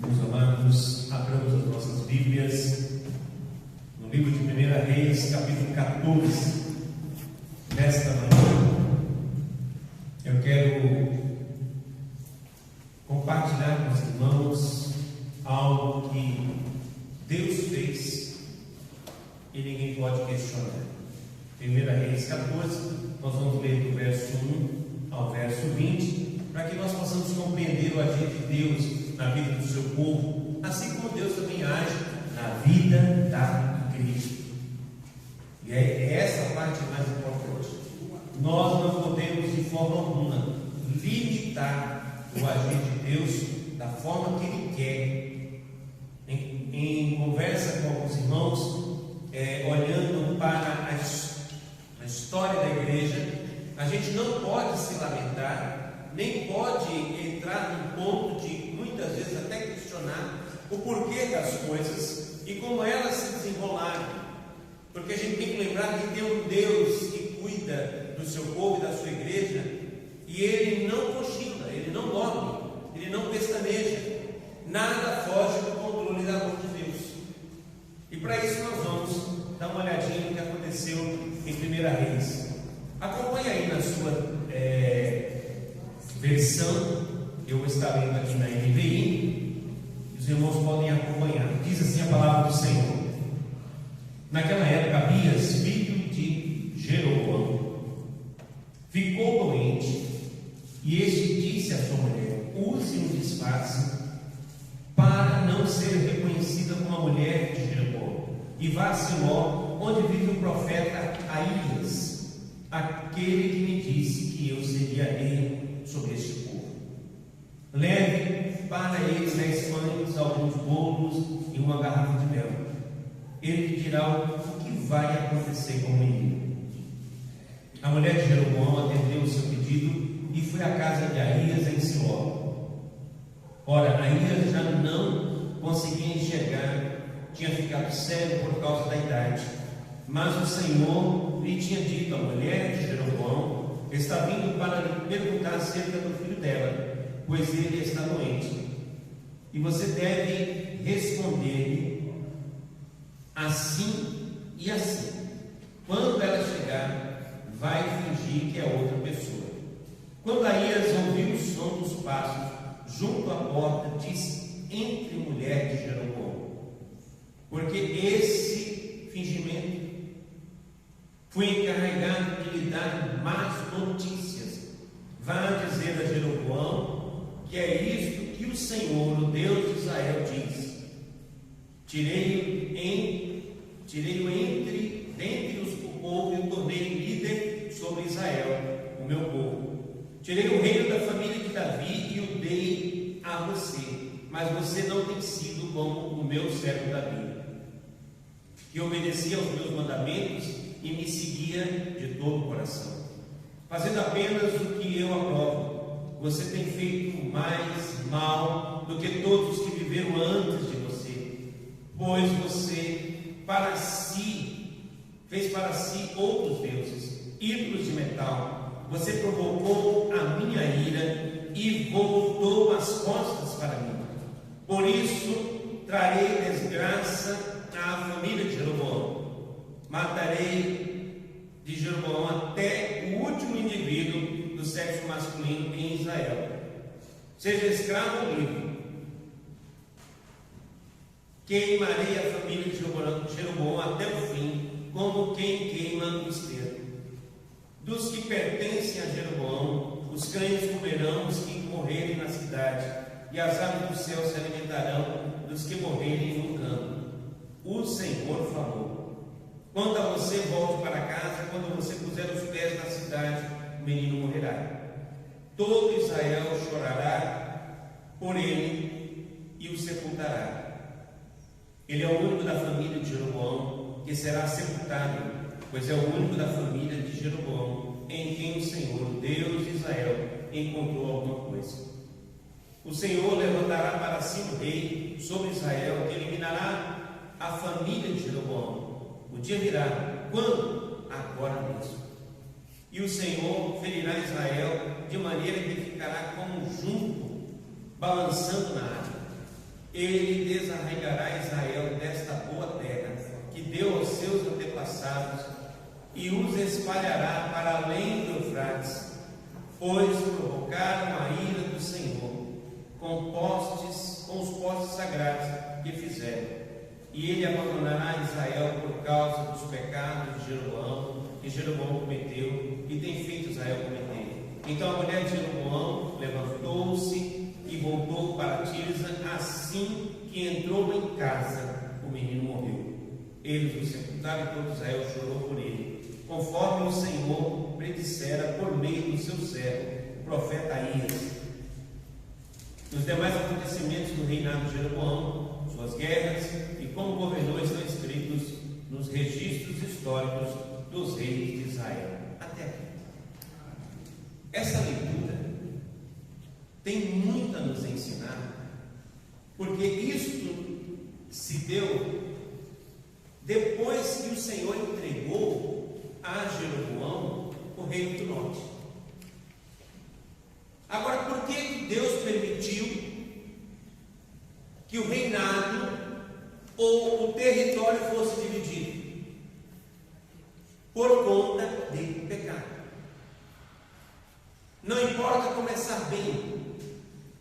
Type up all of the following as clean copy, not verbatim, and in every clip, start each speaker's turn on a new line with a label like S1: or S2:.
S1: Meus amados, abramos as nossas Bíblias no livro de 1 Reis, capítulo 14. Nesta manhã, eu quero compartilhar com os irmãos algo que Deus fez e ninguém pode questionar. 1 Reis 14, nós vamos ler do verso 1 ao verso 20, para que nós possamos compreender o agir de Deus na vida do seu povo, assim como Deus também age na vida da igreja. E é essa parte mais importante. Nós não podemos de forma alguma limitar o agir de Deus da forma que Ele quer. Em conversa com alguns irmãos, olhando para a história da igreja, a gente não pode se lamentar, nem pode entrar num ponto de muitas vezes até questionar o porquê das coisas e como elas se desenrolaram, porque a gente tem que lembrar que tem um Deus que cuida do seu povo e da sua igreja, e Ele não cochila, Ele não dorme, Ele não pestaneja, nada foge do controle da mão de Deus. E para isso nós vamos dar uma olhadinha no que aconteceu em 1 Reis. Acompanhe aí na sua versão. Eu vou estar lendo aqui na NVI, e os irmãos podem acompanhar. Diz assim a palavra do Senhor: naquela época, Abias, filho de Jeroboão, ficou doente, e este disse à sua mulher: use um disfarce para não ser reconhecida como a mulher de Jeroboão, e vá a Siló, onde vive o profeta Aías, aquele que me disse que eu seria rei sobre este povo. Leve para eles 10 pães, alguns bolos e uma garrafa de mel. Ele dirá o que vai acontecer com o menino. A mulher de Jeroboão atendeu o seu pedido e foi à casa de Aías em Siló. Ora, Aías já não conseguia enxergar, tinha ficado cego por causa da idade. Mas o Senhor lhe tinha dito: a mulher de Jeroboão está vindo para lhe perguntar acerca do filho dela, pois ele está doente. E você deve responder-lhe assim e assim. Quando ela chegar, vai fingir que é outra pessoa. Quando Aías ouviu o som dos passos junto à porta, disse: entre mulher de Jeroboão, porque esse fingimento fui encarregado de lhe dar más notícias. Vá dizer a Jeroboão que é isto que o Senhor, o Deus de Israel, diz: tirei-o dentre o povo e o tornei líder sobre Israel, o meu povo. Tirei o reino da família de Davi e o dei a você, mas você não tem sido como o meu servo Davi, que obedecia aos meus mandamentos e me seguia de todo o coração, fazendo apenas o que eu aprovo. Você tem feito mais mal do que todos os que viveram antes de você, pois você fez para si outros deuses, ídolos de metal. Você provocou a minha ira e voltou as costas para mim. Por isso trarei desgraça à família de Jeroboão. Matarei de Jeroboão até o último indivíduo do sexo masculino em Israel, seja escravo ou livre. Queimarei a família de Jeroboão até o fim, como quem queima o esterco. Dos que pertencem a Jeroboão, os cães comerão os que morrerem na cidade, e as aves do céu se alimentarão dos que morrerem no campo. O Senhor falou: quando a você volte para casa, quando você puser os pés na cidade, o menino morrerá. Todo Israel chorará por ele e o sepultará. Ele é o único da família de Jeroboão que será sepultado, pois é o único da família de Jeroboão em quem o Senhor, Deus de Israel, encontrou alguma coisa. O Senhor levantará para si um rei sobre Israel, que eliminará a família de Jeroboão. O dia virá. Quando? Agora mesmo. E o Senhor ferirá Israel de maneira que ficará como um junco balançando na água. ele desarraigará Israel desta boa terra que deu aos seus antepassados e os espalhará para além do Eufrates, pois provocaram a ira do Senhor com os postes sagrados que fizeram. E ele abandonará Israel por causa dos pecados de Jeroboão, que Jeroboão cometeu e tem feito Israel cometer. Então a mulher de Jeroboão levantou-se e voltou para Tirza. Assim que entrou em casa, o menino morreu. Eles o sepultaram e todo Israel chorou por ele, conforme o Senhor predissera por meio do seu servo, o profeta Aías. Os demais acontecimentos do reinado de Jeroboão, suas guerras e como governou estão escritos nos registros históricos dos reis de Israel. Até aqui. Essa leitura tem muito a nos ensinar, porque isto se deu depois que o Senhor entregou a Jeroboão o reino do norte. Agora, por que Deus permitiu que o reinado ou o território fosse dividido? Por conta de pecado. Não importa começar bem,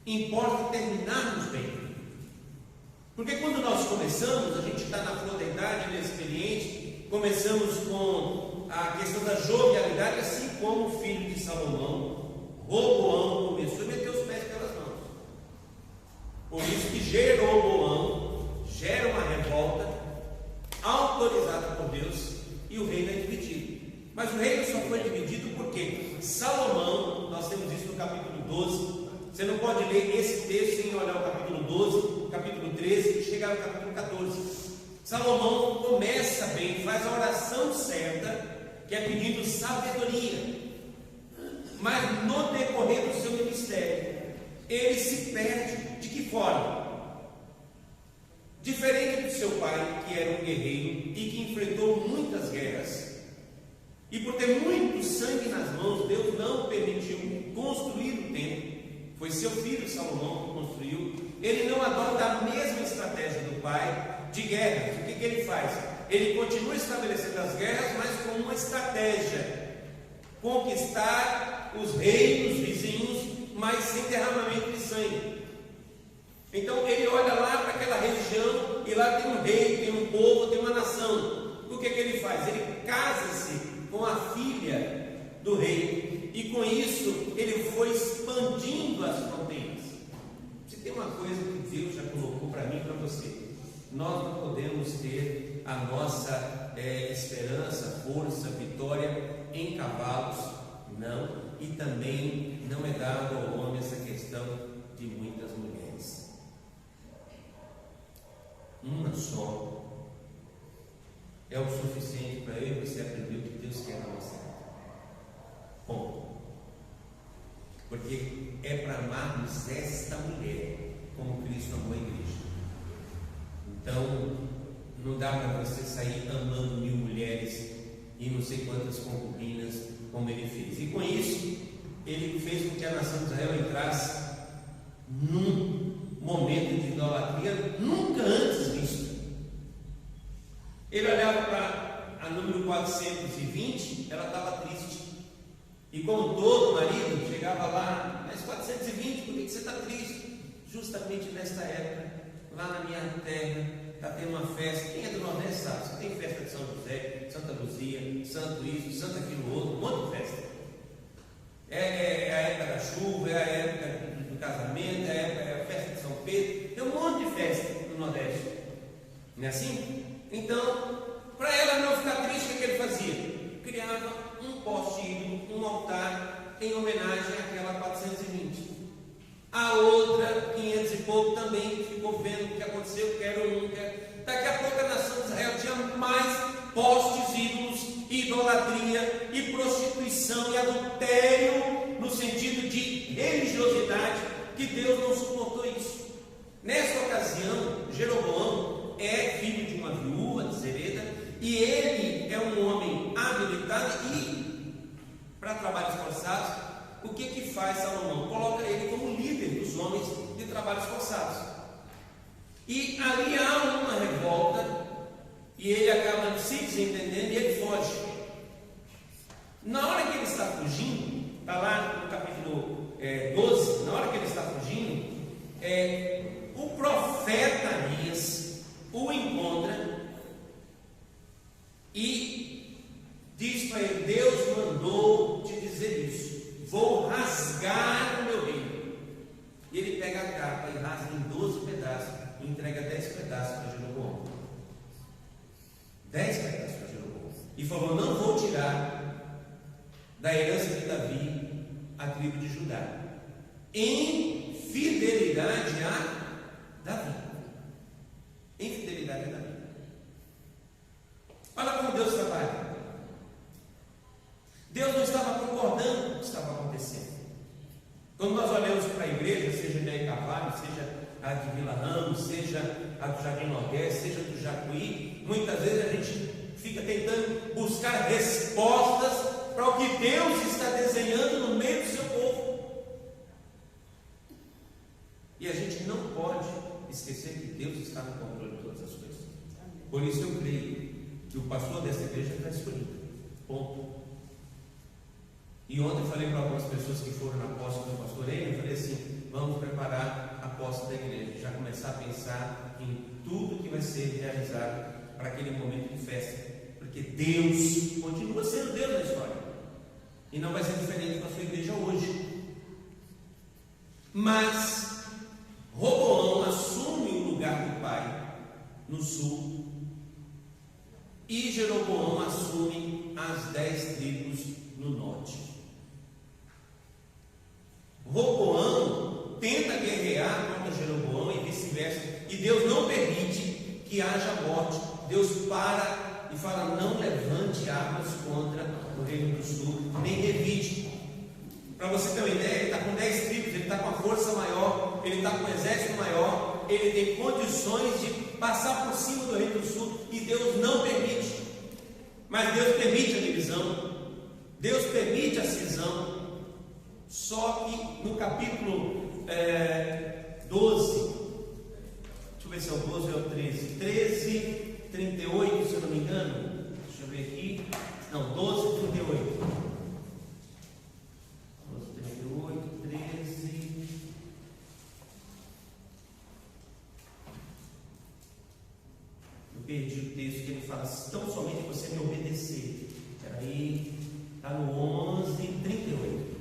S1: importa terminarmos bem. Porque quando nós começamos, a gente está na flor da idade, inexperiente, começamos com a questão da jovialidade, assim como o filho de Salomão, Roboão, começou a meter os pés pelas mãos. Por isso que Jeroboão gera uma revolta autorizada por Deus e o reino é dividido. Mas o reino só foi dividido porque Salomão, nós temos isso no capítulo 12, você não pode ler esse texto sem olhar o capítulo 12, capítulo 13 e chegar no capítulo 14. Salomão começa bem, faz a oração certa, que é pedindo sabedoria. Mas no decorrer do seu ministério, ele se perde. De que forma? Diferente do seu pai, que era um guerreiro e que enfrentou muitas guerras, e por ter muito sangue nas mãos, Deus não permitiu construir o templo. Foi seu filho Salomão que construiu. Ele não adota a mesma estratégia do pai de guerras. O que ele faz? Ele continua estabelecendo as guerras, mas com uma estratégia: conquistar os reinos vizinhos, mas sem derramamento de sangue. Então ele olha lá para aquela região e lá tem um rei, tem um povo, tem uma nação. O que ele faz? Ele casa-se com a filha do rei, e com isso ele foi expandindo as fronteiras. Se tem uma coisa que Deus já colocou para mim e para você, nós não podemos ter a nossa esperança, força, vitória em cavalos, não, e também não é dado ao homem essa questão de muitas mulheres. Uma só é o suficiente para eu e você aprender o que Deus quer na nossa vida. Bom, porque é para amarmos esta mulher como Cristo amou a igreja. Então, não dá para você sair amando 1000 mulheres e não sei quantas concubinas, como ele fez. E com isso, ele fez com que a nação de Israel entrasse num momento de idolatria nunca antes visto. Ele olhava para a número 420, ela estava triste. E como todo marido, chegava lá: mas 420, por que você está triste? Justamente nesta época, lá na minha terra, está tendo uma festa. Quem é do Nordeste sabe, você tem festa de São José, Santa Luzia, Santo isso, Santo aquilo outro, um monte de festa. É a época da chuva, é a época do casamento, é a festa de São Pedro, tem um monte de festa no Nordeste. Não é assim? Então, para ela não ficar triste, o que ele fazia? Criava um poste ídolo, um altar em homenagem àquela 420. A outra, 500 e pouco, também ficou vendo o que aconteceu, quero um, quero. Daqui a pouco a nação de Israel tinha mais postes ídolos, idolatria e prostituição e adultério, no sentido de religiosidade, que Deus não suportou isso. Nessa ocasião, Jeroboão é filho de uma viúva de Zereda, e ele é um homem habilitado e para trabalhos forçados. O que faz Salomão? Coloca ele como líder dos homens de trabalhos forçados. E ali há uma revolta, e ele acaba se desentendendo e ele foge. Na hora que ele está fugindo, está lá no capítulo 12, na hora que ele está fugindo, o profeta Elias o encontra e diz para ele: Deus mandou te dizer isso, vou rasgar o meu reino. E ele pega a capa e rasga em 12 pedaços e entrega 10 pedaços para Jeroboão. 10 pedaços para Jeroboão. E falou: não vou tirar da herança de Davi a tribo de Judá, em fidelidade a Davi. Em fidelidade a Davi. Olha como Deus trabalha. Deus não estava concordando com o que estava acontecendo. Quando nós olhamos para a igreja, seja de Ney Carvalho, seja a de Vila Ramos, seja a do Jardim Nordeste, seja do Jacuí, muitas vezes a gente fica tentando buscar respostas para o que Deus está desenhando no meio do seu povo. E a gente não pode esquecer que Deus está no controle de todas as coisas. Por isso eu creio que o pastor dessa igreja está escolhido. Ponto. E ontem eu falei para algumas pessoas que foram na posse do pastor Ei, eu falei assim: vamos preparar a posse da igreja, já começar a pensar em tudo que vai ser realizado para aquele momento de festa, porque Deus continua sendo Deus na história, e não vai ser diferente com a sua igreja hoje. Mas Roboão assume o lugar do pai no sul, e Jeroboão assume as 10 tribos no norte. Roboão tenta guerrear contra Jeroboão e vice-versa, e Deus não permite que haja morte. Deus para e fala: não levante armas contra o reino do sul, nem revide. Para você ter uma ideia, ele está com 10 tribos, ele está com a força maior, ele está com um exército maior, ele tem condições de passar por cima do reino do sul, e Deus não permite. Mas Deus permite a divisão, Deus permite a cisão. Só que no capítulo 12, deixa eu ver se é o 12 ou é o 13, 38, se eu não me engano, deixa eu ver aqui, não, 12, 38, 12, 38, 13, eu perdi o texto que ele fala: tão somente você me obedecer. Peraí, está no 11, 38.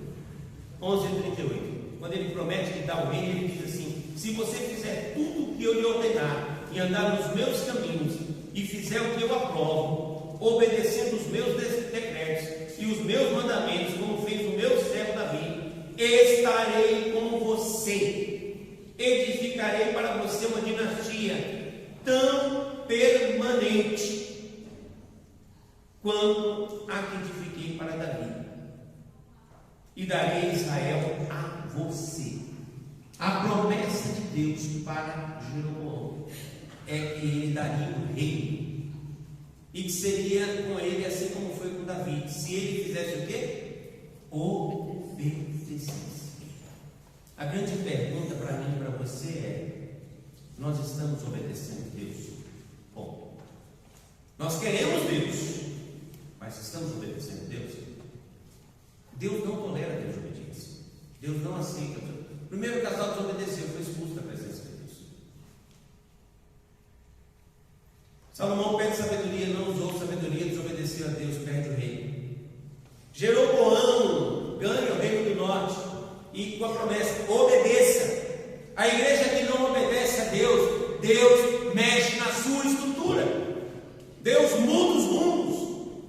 S1: 11 e 38, quando ele promete lhe dar o reino, ele diz assim: se você fizer tudo o que eu lhe ordenar, e andar nos meus caminhos, e fizer o que eu aprovo, obedecendo os meus decretos e os meus mandamentos, como fez o meu servo Davi, estarei com você, edificarei para você uma dinastia tão permanente quanto a que edifiquei para Davi, e darei Israel a você. A promessa de Deus para Jeroboão é que ele daria o reino, e que seria com ele assim como foi com Davi, se ele fizesse o quê? Obedecesse. A grande pergunta para mim e para você é: nós estamos obedecendo Deus? Bom, nós queremos Deus, mas estamos obedecendo Deus? Deus não tolera a desobediência. Deus não aceita. O primeiro casal desobedeceu, foi expulso da presença de Deus. Salomão pede sabedoria, não usou sabedoria, desobedeceu a Deus, perde o reino. Jeroboão ganha o reino do norte, e com a promessa: obedeça. A igreja que não obedece a Deus, Deus mexe na sua estrutura, Deus muda os rumos,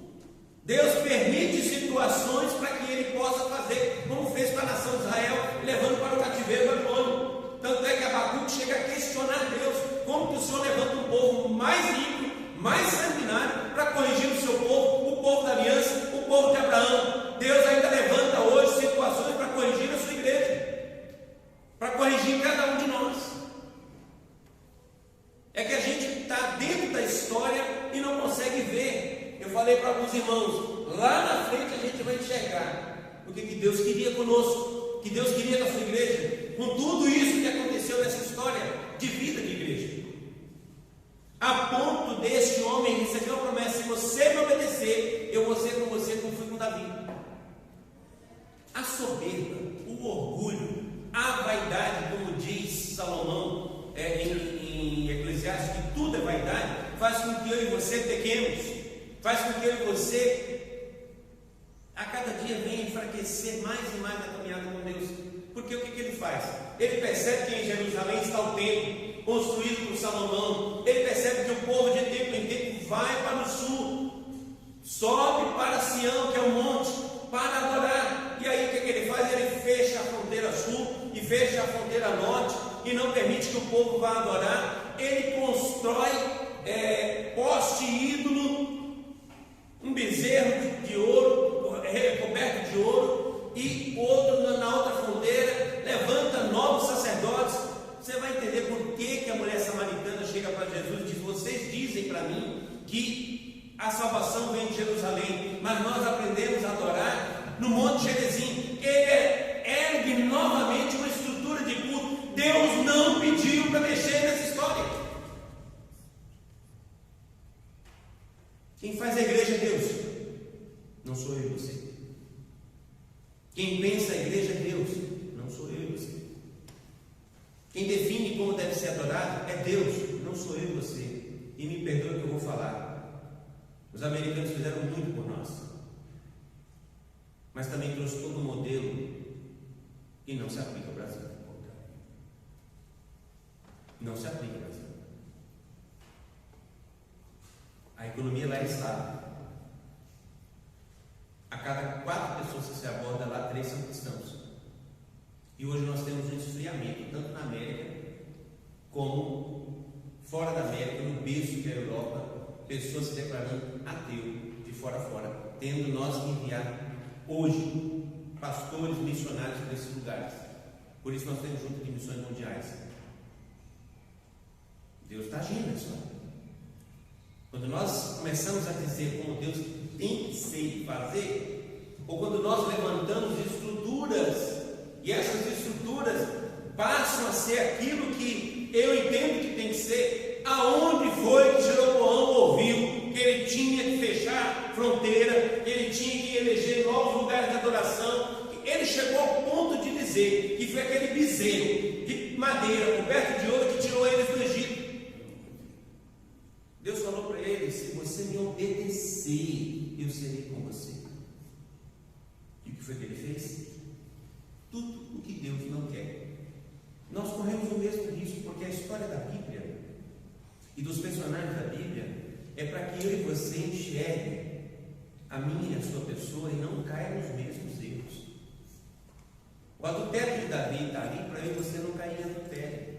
S1: Deus permite situações para que ele possa fazer, como fez com a nação de Israel, levando para o cativeiro babilônico. Tanto é que Abacuque chega a questionar Deus: como que o Senhor levanta um povo mais rico, mais sanguinário, para corrigir o seu povo, o povo da aliança, o povo de Abraão? Deus ainda levanta hoje situações para corrigir a sua igreja, para corrigir cada um de nós. É que a gente está dentro da história e não consegue ver. Eu falei para alguns irmãos: lá na frente a gente vai enxergar o que Deus queria conosco, o que Deus queria na sua igreja, com tudo isso que aconteceu nessa história de vida de igreja. a ponto deste homem receber uma promessa: se você me obedecer, eu vou ser com você como fui com Davi. A soberba, o orgulho, a vaidade, como diz Salomão em Eclesiastes, que tudo é vaidade, faz com que eu e você pequemos, faz com que eu e você a cada dia venha enfraquecer mais e mais na caminhada com Deus. Porque o que ele faz? Ele percebe que em Jerusalém está o templo construído por Salomão. Ele percebe que o povo de tempo em tempo vai para o sul, sobe para Sião, que é o monte, para adorar. E aí o que ele faz? Ele fecha a fronteira sul e fecha a fronteira norte e não permite que o povo vá adorar. Ele constrói poste ídolo, um bezerro de ouro, coberto de ouro, e outro na outra fronteira, levanta novos sacerdotes. Você vai entender por que a mulher samaritana chega para Jesus e diz: vocês dizem para mim que a salvação vem de Jerusalém, mas nós aprendemos a adorar no Monte Gerizim. Ele ergue novamente uma estrutura de culto. Deus não pediu para mexer nessa história. Quem faz a igreja é Deus, não sou eu e você. Quem pensa a igreja é Deus, não sou eu e você. Quem define como deve ser adorado é Deus, não sou eu e você. E me perdoe o que eu vou falar. Os americanos fizeram muito por nós, mas também trouxe todo um modelo que não se aplica ao Brasil. Não se aplica ao Brasil. A economia lá é estável. A cada 4 pessoas que se aborda lá, 3 são cristãos. E hoje nós temos um esfriamento, tanto na América como fora da América, no berço que é a Europa, pessoas se declarando ateu de fora a fora, tendo nós que enviar hoje pastores missionários para esses lugares. Por isso nós temos junta de missões mundiais. Deus está agindo nisso. Quando nós começamos a dizer como Deus tem que ser e fazer, ou quando nós levantamos estruturas e essas estruturas passam a ser aquilo que eu entendo que tem que ser, aonde foi que Jeroboão ouviu que ele tinha que fechar fronteira, que ele tinha que eleger novos lugares de adoração? Ele chegou ao ponto de dizer que foi aquele bezerro de madeira coberto de ouro que tirou eles do Egito. Deus falou para ele: se você me obedecer, eu serei com você. E o que foi que ele fez? Tudo o que Deus não quer. Nós corremos o mesmo risco, porque a história da Bíblia e dos personagens da Bíblia é para que eu e você enxergue a minha e a sua pessoa e não caia nos mesmos erros. O adultério de Davi está ali para eu e você não cair em adultério.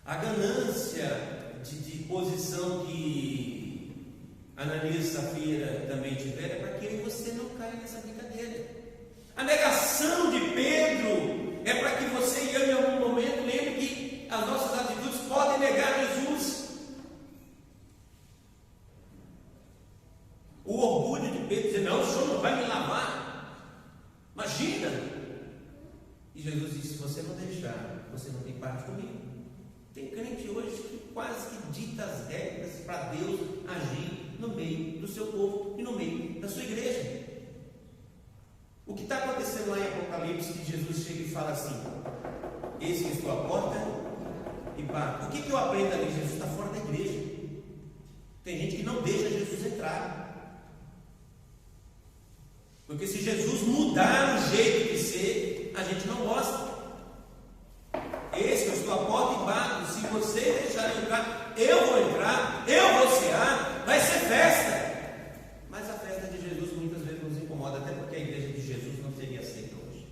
S1: A ganância de posição que Ananias e Safira também tiveram é para que eu e você não caia nessa brincadeira. A negação de Pedro é para que você e eu em algum momento lembre que as nossas atitudes podem negar Jesus. O orgulho de Pedro dizer: não, o Senhor não vai me lavar. Imagina! E Jesus disse: se você não deixar, você não tem parte comigo. Tem crente hoje que quase que dita as regras para Deus agir no meio do seu povo e no meio da sua igreja. O que está acontecendo lá em Apocalipse, que Jesus chega e fala assim: eis que estou à porta e bato. O que eu aprendo ali? Jesus está fora da igreja. Tem gente que não deixa Jesus entrar. Porque se Jesus mudar o jeito de ser, a gente não gosta. Eis que eu estou à porta e bato. Se você deixar eu entrar, eu vou entrar, eu vou cear, vai ser festa. Mas a festa de Jesus muitas vezes nos incomoda, até porque a igreja de Jesus não seria aceita hoje.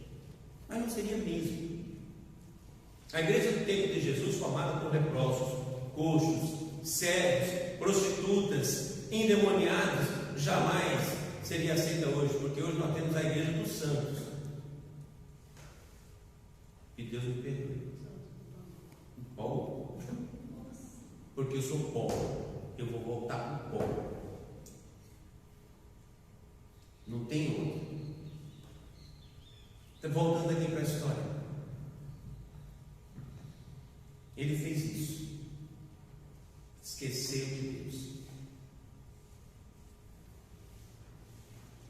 S1: Mas não seria mesmo. A igreja do tempo de Jesus, formada por leprosos, coxos, cegos, prostitutas, endemoniados, jamais seria aceita hoje, porque hoje nós temos a igreja dos santos. E Deus me perdoe. Pó, porque eu sou pó, eu vou voltar para o pó. Não tem outro. Então, voltando aqui para a história, ele fez isso. esqueceu de Deus.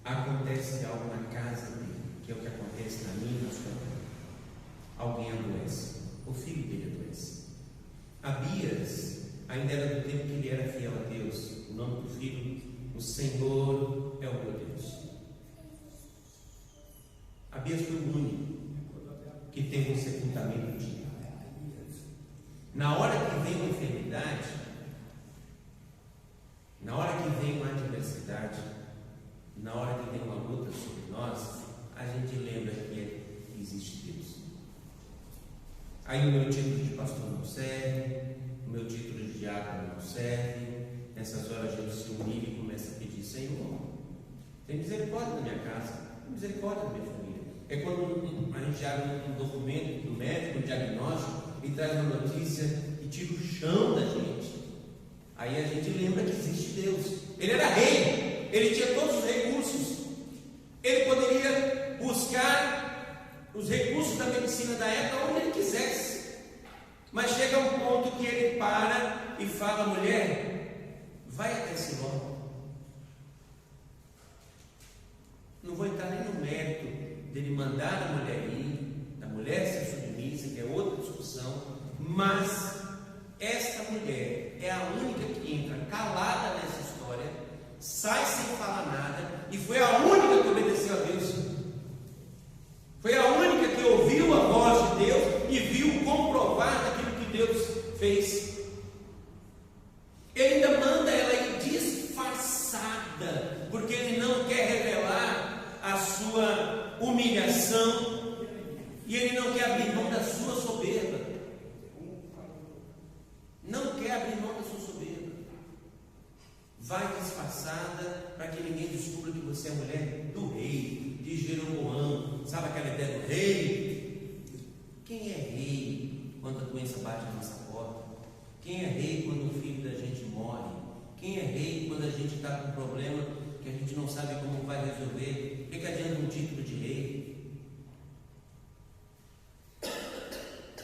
S1: Acontece algo na casa dele, que é o que acontece na minha e na sua vida. Alguém adoece, o filho dele adoece. Abias ainda era do tempo que ele era fiel a Deus. O nome do filho, o Senhor é o meu Deus. Abias foi o único que teve um sepultamento digno. Na hora que vem uma enfermidade, na hora que vem uma adversidade, na hora que vem uma luta sobre nós, a gente lembra que existe Deus. Aí o meu título de pastor não serve, o meu título de diácono não serve. Nessas horas a gente se humilha e começa a pedir: Senhor, tem misericórdia na minha casa, tem misericórdia na minha família. É quando a gente abre um documento do médico, um diagnóstico, e traz uma notícia e tira o chão da gente. Aí a gente lembra que existe Deus. Ele era rei, ele tinha todos os recursos, ele poderia buscar os recursos da medicina da época onde ele quisesse. Mas chega um ponto que ele para e fala: mulher, vai até Siló. Não vou entrar nem no mérito dele mandar a mulher ir, da mulher ser submissa, que é outra discussão, mas esta mulher é a única que entra calada nessa história, sai sem falar nada, e foi a única que obedeceu a Deus. Foi a única que ouviu a voz de Deus e viu comprovar daquilo que Deus fez. Ele ainda manda ela ir disfarçada, porque ele não quer revelar a sua humilhação e ele não quer abrir mão da sua soberba. Não quer abrir mão da sua soberba. Vai disfarçada para que ninguém descubra que você é mulher do rei, de Jeroboão. Sabe aquela ideia do rei? Quem é rei quando a doença bate na nossa porta? Quem é rei quando o filho da gente morre? Quem é rei quando a gente está com um problema que a gente não sabe como vai resolver? O que adianta um título de rei?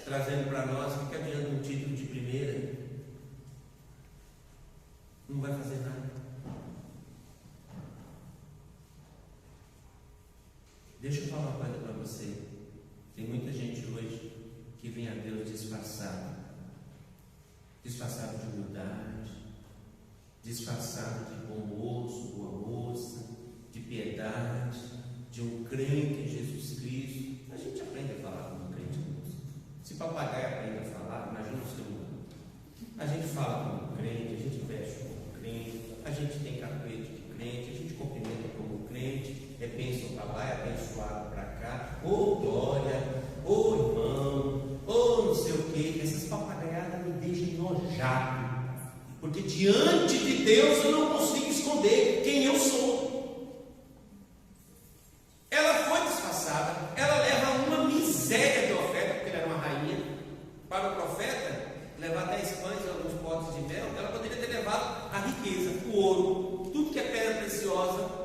S1: Trazendo para nós, o que adianta um título de primeira? Não vai fazer nada. Deixa eu falar uma coisa para você. Tem muita gente hoje que vem a Deus disfarçado de humildade, disfarçado de bom moço, boa moça, de piedade, de um crente em Jesus Cristo. A gente aprende a falar como um crente em Deus. Se papagaio aprende a falar, imagina o ser humano. A gente fala como um crente, a gente veste como um crente, a gente tem capete de crente, a gente cumprimenta como um crente, é bênção para lá, é abençoado para cá, ou glória, ou irmão, ou não sei o que. Essas papagaiadas me deixam enojado, porque diante de Deus eu não consigo esconder quem eu sou. Ela foi disfarçada, ela leva uma miséria de oferta, porque ela era uma rainha. Para o profeta levar 10 pães e alguns potes de mel, ela poderia ter levado a riqueza, o ouro, tudo que é pedra preciosa.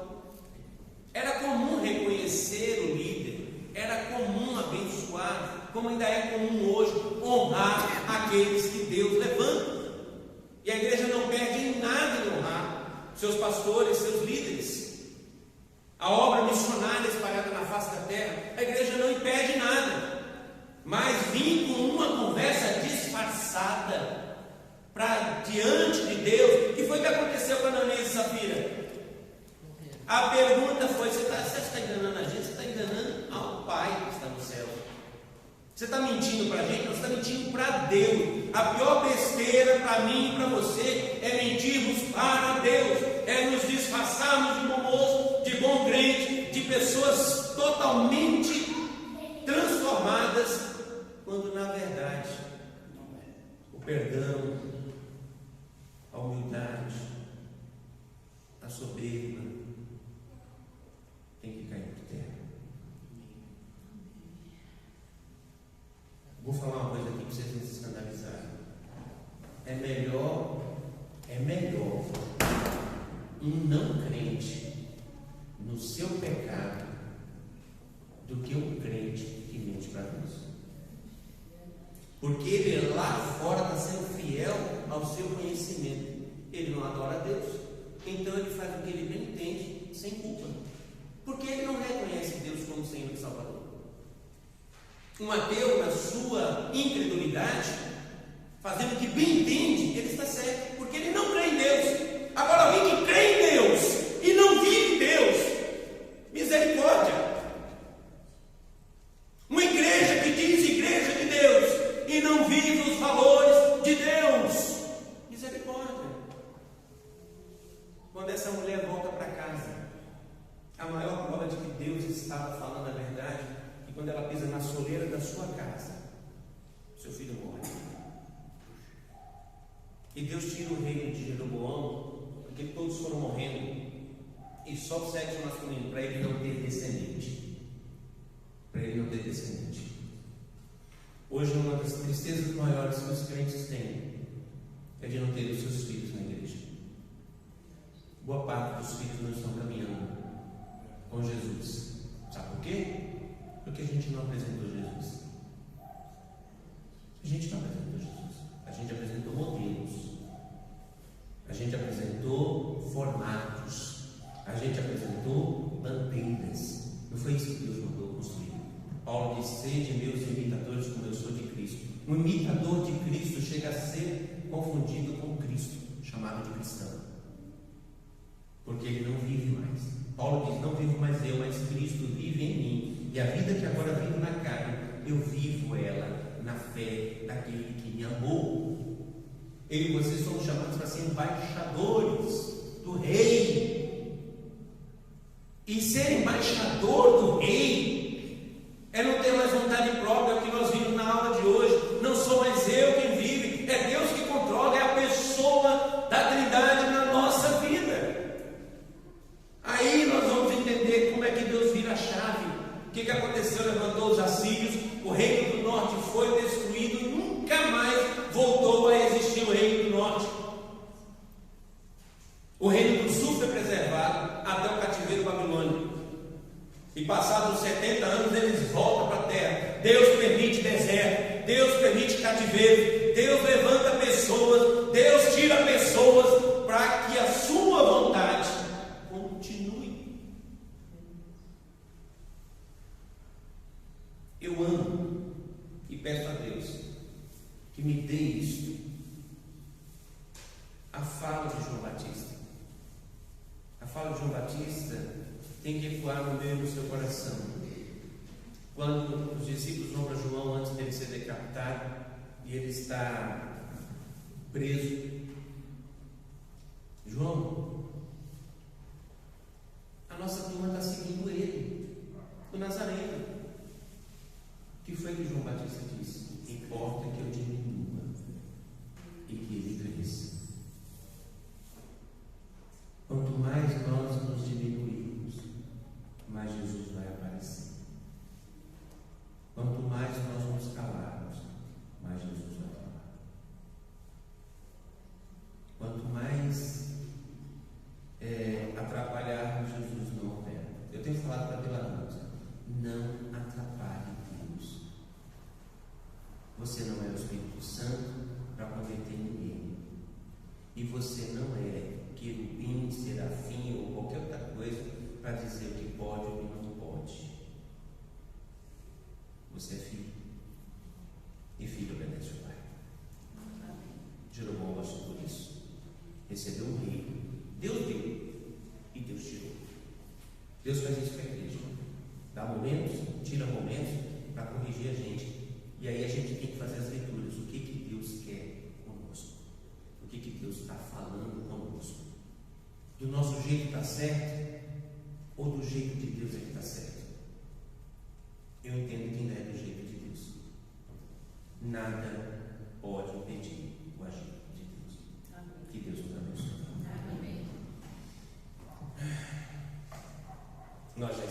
S1: Era comum reconhecer o líder, era comum abençoar, como ainda é comum hoje, honrar aqueles que Deus levanta. E a igreja não perde em nada em honrar seus pastores, seus líderes. A obra missionária espalhada na face da terra, a igreja não impede nada. Mas vir com uma conversa disfarçada para diante de Deus. O que foi que aconteceu com Ananias e Safira? A pergunta foi: você está enganando a gente? Você está enganando ao Pai que está no céu. Você está mentindo para a gente? Não, você está mentindo para Deus. A pior besteira para mim e para você é mentirmos para Deus, é nos disfarçarmos de bom moço, de bom crente, de pessoas totalmente transformadas, quando na verdade o perdão, a humildade, a soberba tem que cair por terra. Vou falar uma coisa aqui para vocês não se escandalizarem. É melhor um não crente no seu pecado do que um crente que mente para Deus. Porque ele lá fora está sendo fiel
S2: ao seu conhecimento. Ele não adora a Deus, então ele faz o que ele bem entende, sem culpa, porque ele não reconhece Deus como Senhor e Salvador. Um ateu, na sua incredulidade, fazendo o que bem entende, ele está certo, porque ele não crê em Deus. Agora, alguém que crê em Deus e não vive Deus, misericórdia. Uma igreja que diz igreja de Deus e não vive os valores de Deus, misericórdia. Quando essa mulher volta para casa, a maior prova de que Deus estava falando a verdade é quando ela pisa na soleira da sua casa, seu filho morre. E Deus tira o reino de Jeroboão, porque todos foram morrendo, e só o sexo masculino, para ele não ter descendente. Para ele não ter descendente. Hoje, uma das tristezas maiores que os crentes têm é de não ter os seus filhos na igreja. Boa parte dos filhos não estão caminhando com Jesus. Sabe por quê? Porque a gente não apresentou Jesus. A gente não apresentou Jesus. A gente apresentou modelos. A gente apresentou formatos. A gente apresentou bandeiras. Não foi isso que Deus mandou construir. Paulo diz: sede meus imitadores como eu sou de Cristo. Um imitador de Cristo chega a ser confundido com Cristo, chamado de cristão, porque ele não vive mais. Paulo diz: não vivo mais eu, mas Cristo vive em mim, e a vida que agora vivo na carne, eu vivo ela na fé daquele que me amou. Eu e vocês somos chamados para ser embaixadores do Rei, e ser embaixador do Rei é não ter mais vontade própria, é o que nós vimos na aula de hoje. Não sou mais eu quem vive, é Deus que controla, é a pessoa da Trindade na nossa vida. Aí nós vamos entender como é que Deus vira a chave. O que aconteceu? Levantou os assírios, o reino do norte foi destruído, nunca mais voltou a existir o reino do norte. O reino do sul foi preservado até o cativeiro babilônico. E passados 70 anos eles voltam para a terra. Deus permite deserto, Deus permite cativeiro, Deus levanta pessoas, Deus tira pessoas para que a sua vontade continue. Eu amo e peço a Deus que me dê isso. A fala de João Batista. A fala de João Batista tem que ecoar no meu e no seu coração. Quando os discípulos vão para João antes dele ser decapitado e ele está preso: João, a nossa turma está seguindo ele, o Nazareno. O que foi que João Batista disse? Importa que eu diminua e que ele cresça. Quanto mais nós nos diminuirmos, mais Jesus vai aparecer. Quanto mais nós nos calarmos, mais Jesus vai falar. Quanto mais atrapalharmos, Jesus não opera. Eu tenho falado para Belarus: não atrapalhe Deus. Você não é o Espírito Santo para converter ninguém. E você não é querubim, serafim ou qualquer outra coisa para dizer o que pode ou o que não pode. Você é filho, e filho obedece ao pai. Jeroboão passou por isso, recebeu um reino. Deus deu e Deus tirou. Deus faz isso com a igreja, dá momentos, tira momentos para corrigir a gente, e aí a gente tem que fazer as leituras. O que Deus quer conosco? O que Deus está falando conosco? Do nosso jeito está certo? Ou do jeito de Deus é que está certo? Eu entendo que ainda é do jeito de Deus. Nada pode impedir o agir de Deus. Amém. Que Deus nos abençoe. Amém. Nós já